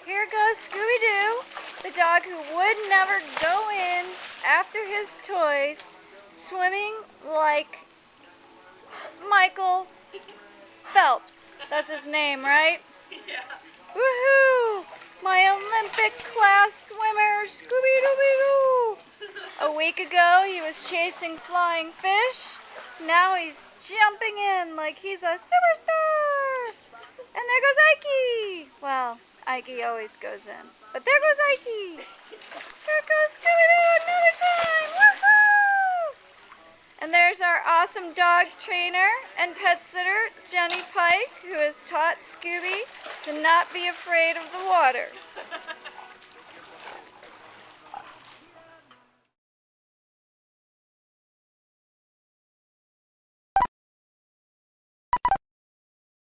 Here goes Scooby-Doo, the dog who would never go in after his toys, swimming like Michael Phelps. That's his name, right? Yeah. Woohoo! My Olympic class swimmer, Scooby-Dooby-Doo! A week ago, he was chasing flying fish. Now he's jumping in like he's a superstar! And there goes Ikey! Well, Ikey always goes in. But there goes Ikey! There goes Scooby-Doo another time! Woohoo! And there's our awesome dog trainer and pet sitter, Jenny Pike, who has taught Scooby to not be afraid of the water.